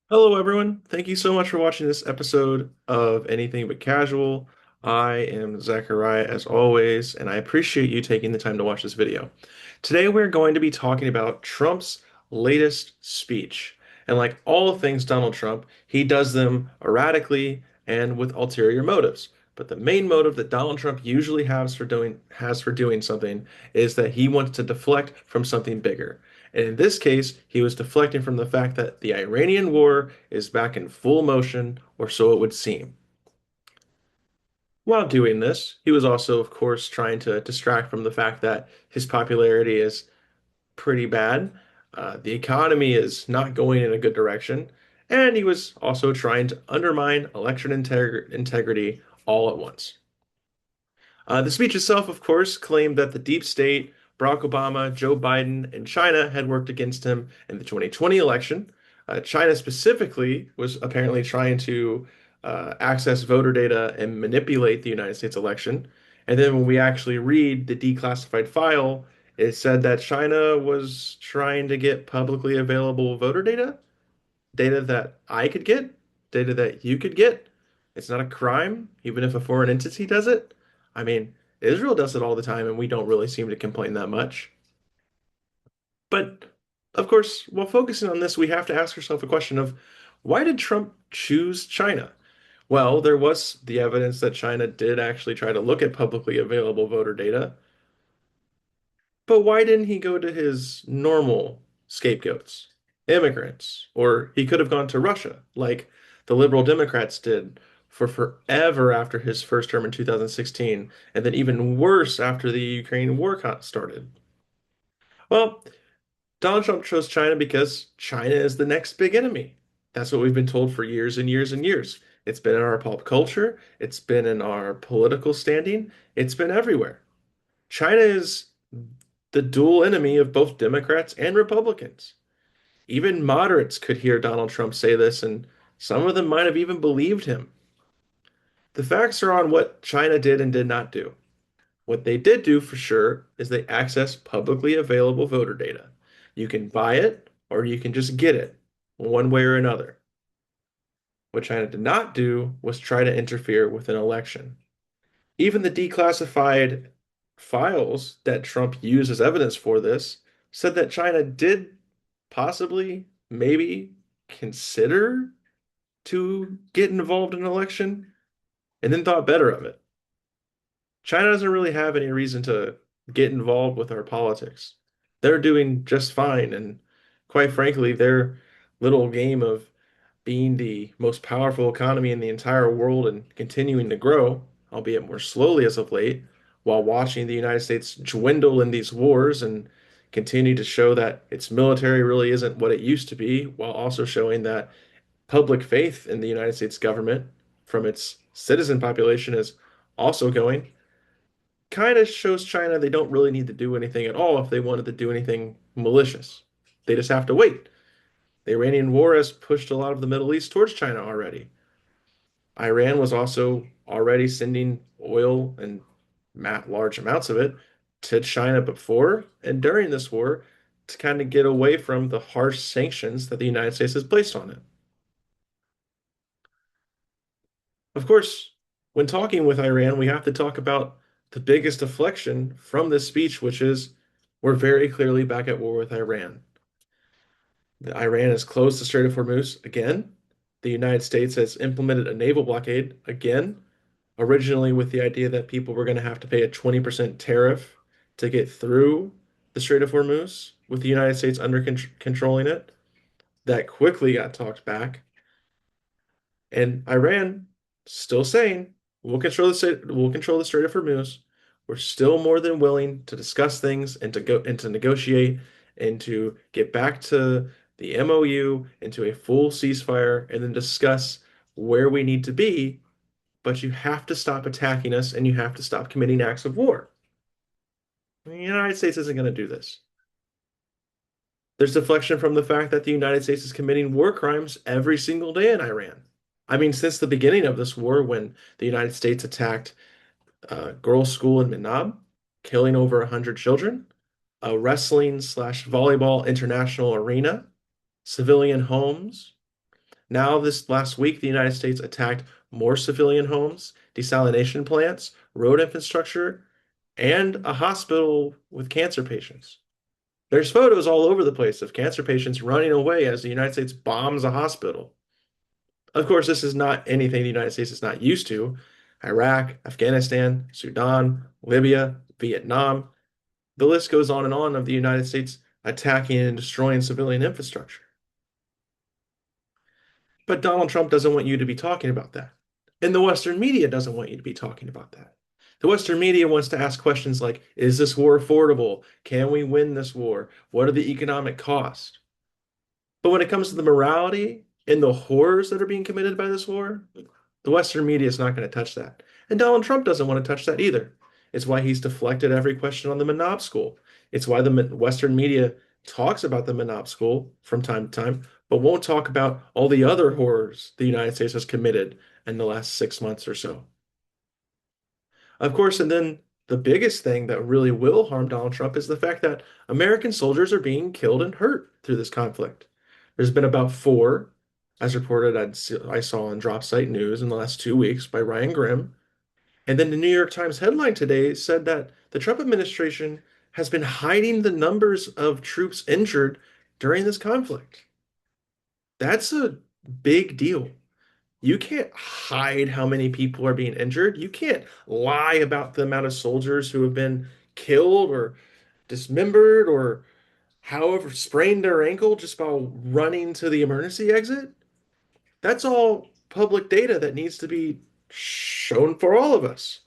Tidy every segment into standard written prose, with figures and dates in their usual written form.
Hello, everyone. Thank you so much for watching this episode of Anything But Casual. I am Zachariah, as always, and I appreciate you taking the time to watch this video. Today, we're going to be talking about Trump's latest speech. And like all things Donald Trump, he does them erratically and with ulterior motives. But the main motive that Donald Trump usually has for doing something is that he wants to deflect from something bigger. And in this case, he was deflecting from the fact that the Iranian war is back in full motion, or so it would seem. While doing this, he was also, of course, trying to distract from the fact that his popularity is pretty bad. The economy is not going in a good direction. And he was also trying to undermine election integrity all at once. The speech itself, of course, claimed that the deep state, Barack Obama, Joe Biden, and China had worked against him in the 2020 election. China specifically was apparently trying to access voter data and manipulate the United States election. And then when we actually read the declassified file, it said that China was trying to get publicly available voter data, data that I could get, data that you could get. It's not a crime, even if a foreign entity does it. I mean, Israel does it all the time, and we don't really seem to complain that much. But of course, while focusing on this, we have to ask ourselves a question of why did Trump choose China? Well, there was the evidence that China did actually try to look at publicly available voter data, but why didn't he go to his normal scapegoats, immigrants? Or he could have gone to Russia, like the liberal Democrats did for forever after his first term in 2016, and then even worse after the Ukraine war started. Well, Donald Trump chose China because China is the next big enemy. That's what we've been told for years and years and years. It's been in our pop culture, it's been in our political standing, it's been everywhere. China is the dual enemy of both Democrats and Republicans. Even moderates could hear Donald Trump say this, and some of them might have even believed him. The facts are on what China did and did not do. What they did do for sure is they access publicly available voter data. You can buy it or you can just get it, one way or another. What China did not do was try to interfere with an election. Even the declassified files that Trump used as evidence for this said that China did possibly, maybe consider to get involved in an election and then thought better of it. China doesn't really have any reason to get involved with our politics. They're doing just fine, and quite frankly, their little game of being the most powerful economy in the entire world and continuing to grow, albeit more slowly as of late, while watching the United States dwindle in these wars and continue to show that its military really isn't what it used to be, while also showing that public faith in the United States government from its citizen population is also going, kind of shows China they don't really need to do anything at all if they wanted to do anything malicious. They just have to wait. The Iranian war has pushed a lot of the Middle East towards China already. Iran was also already sending oil and large amounts of it to China before and during this war to kind of get away from the harsh sanctions that the United States has placed on it. Of course, when talking with Iran, we have to talk about the biggest deflection from this speech, which is we're very clearly back at war with Iran. Iran has closed the Strait of Hormuz again. The United States has implemented a naval blockade again, originally with the idea that people were going to have to pay a 20% tariff to get through the Strait of Hormuz, with the United States under controlling it. That quickly got talked back. And Iran still saying we'll control the Strait of Hormuz. We're still more than willing to discuss things and to go and to negotiate and to get back to the MOU into a full ceasefire and then discuss where we need to be. But you have to stop attacking us and you have to stop committing acts of war. The United States isn't going to do this. There's deflection from the fact that the United States is committing war crimes every single day in Iran. I mean, since the beginning of this war, when the United States attacked a girls' school in Minab, killing over 100 children, a wrestling slash volleyball international arena, civilian homes, Now, this last week, the United States attacked more civilian homes, desalination plants, road infrastructure, and a hospital with cancer patients. There's photos all over the place of cancer patients running away as the United States bombs a hospital. Of course, this is not anything the United States is not used to. Iraq, Afghanistan, Sudan, Libya, Vietnam. The list goes on and on of the United States attacking and destroying civilian infrastructure. But Donald Trump doesn't want you to be talking about that. And the Western media doesn't want you to be talking about that. The Western media wants to ask questions like, is this war affordable? Can we win this war? What are the economic costs? But when it comes to the morality and the horrors that are being committed by this war, the Western media is not going to touch that. And Donald Trump doesn't want to touch that either. It's why he's deflected every question on the Manob School. It's why the Western media talks about the Manob School from time to time, but won't talk about all the other horrors the United States has committed in the last 6 months or so. Of course, and then the biggest thing that really will harm Donald Trump is the fact that American soldiers are being killed and hurt through this conflict. There's been about four, as reported I saw on Drop Site News in the last 2 weeks by Ryan Grimm. And then the New York Times headline today said that the Trump administration has been hiding the numbers of troops injured during this conflict. That's a big deal. You can't hide how many people are being injured. You can't lie about the amount of soldiers who have been killed or dismembered or however sprained their ankle just by running to the emergency exit. That's all public data that needs to be shown for all of us.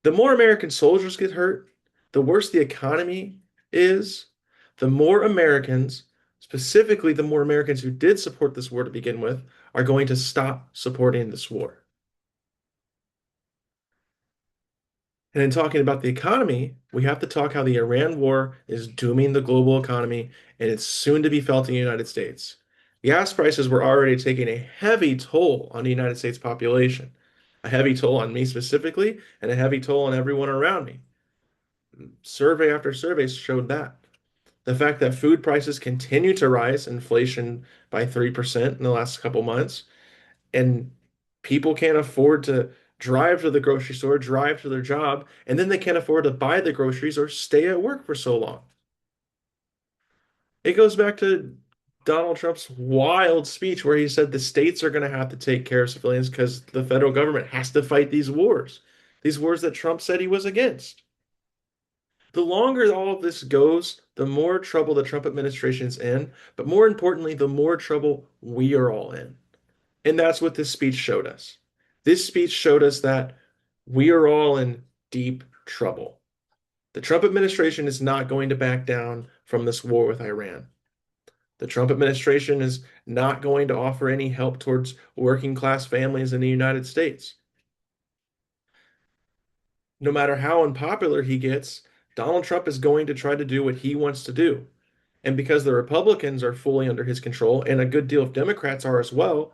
The more American soldiers get hurt, the worse the economy is, the more Americans, specifically the more Americans who did support this war to begin with, are going to stop supporting this war. And in talking about the economy, we have to talk how the Iran war is dooming the global economy and it's soon to be felt in the United States. Gas prices were already taking a heavy toll on the United States population, a heavy toll on me specifically, and a heavy toll on everyone around me. Survey after survey showed that. The fact that food prices continue to rise, inflation by 3% in the last couple months, and people can't afford to drive to the grocery store, drive to their job, and then they can't afford to buy the groceries or stay at work for so long. It goes back to Donald Trump's wild speech where he said the states are going to have to take care of civilians because the federal government has to fight these wars that Trump said he was against. The longer all of this goes, the more trouble the Trump administration is in, but more importantly, the more trouble we are all in. And that's what this speech showed us. This speech showed us that we are all in deep trouble. The Trump administration is not going to back down from this war with Iran. The Trump administration is not going to offer any help towards working class families in the United States. No matter how unpopular he gets, Donald Trump is going to try to do what he wants to do. And because the Republicans are fully under his control and a good deal of Democrats are as well,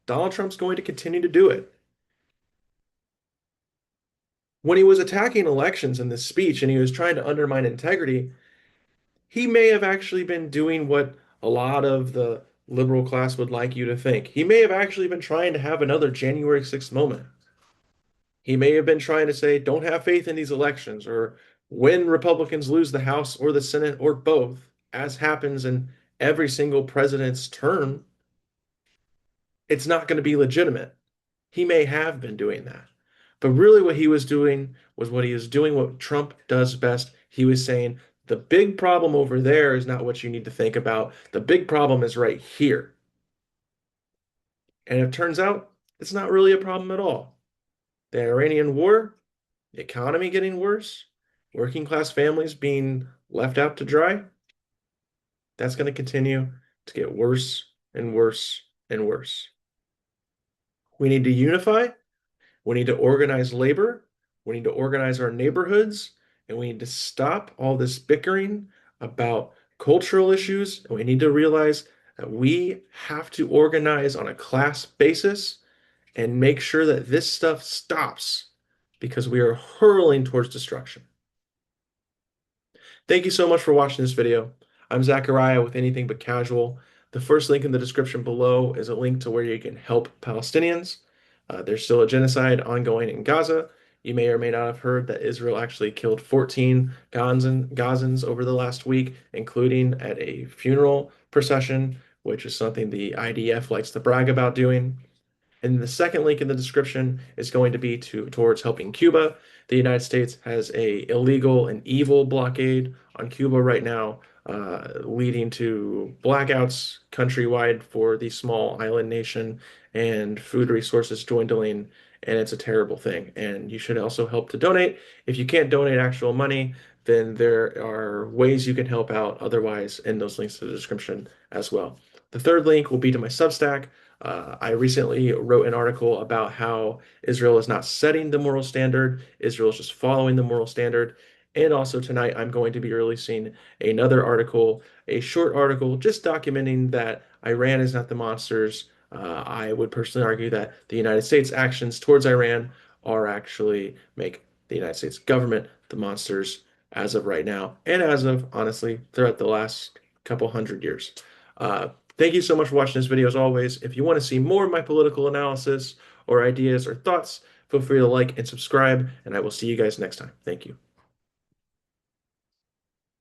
Donald Trump's going to continue to do it. When he was attacking elections in this speech and he was trying to undermine integrity, he may have actually been doing what a lot of the liberal class would like you to think. He may have actually been trying to have another January 6th moment. He may have been trying to say, don't have faith in these elections, or when Republicans lose the House or the Senate or both, as happens in every single president's term, it's not going to be legitimate. He may have been doing that. But really, what he was doing was what Trump does best. He was saying, the big problem over there is not what you need to think about. The big problem is right here. And it turns out it's not really a problem at all. The Iranian war, the economy getting worse, working class families being left out to dry, that's going to continue to get worse and worse and worse. We need to unify. We need to organize labor. We need to organize our neighborhoods. And we need to stop all this bickering about cultural issues. And we need to realize that we have to organize on a class basis and make sure that this stuff stops because we are hurling towards destruction. Thank you so much for watching this video. I'm Zachariah with Anything But Casual. The first link in the description below is a link to where you can help Palestinians. There's still a genocide ongoing in Gaza. You may or may not have heard that Israel actually killed 14 Gazans over the last week, including at a funeral procession, which is something the IDF likes to brag about doing. And the second link in the description is going to be towards helping Cuba. The United States has a illegal and evil blockade on Cuba right now, leading to blackouts countrywide for the small island nation and food resources dwindling. And it's a terrible thing. And you should also help to donate. If you can't donate actual money, then there are ways you can help out otherwise in those links to the description as well. The third link will be to my Substack. I recently wrote an article about how Israel is not setting the moral standard, Israel is just following the moral standard. And also tonight, I'm going to be releasing another article, a short article, just documenting that Iran is not the monsters. I would personally argue that the United States' actions towards Iran are actually make the United States government the monsters as of right now, and as of honestly throughout the last couple hundred years. Uh, Thank you so much for watching this video as always. If you want to see more of my political analysis or ideas or thoughts, feel free to like and subscribe, and I will see you guys next time. Thank you.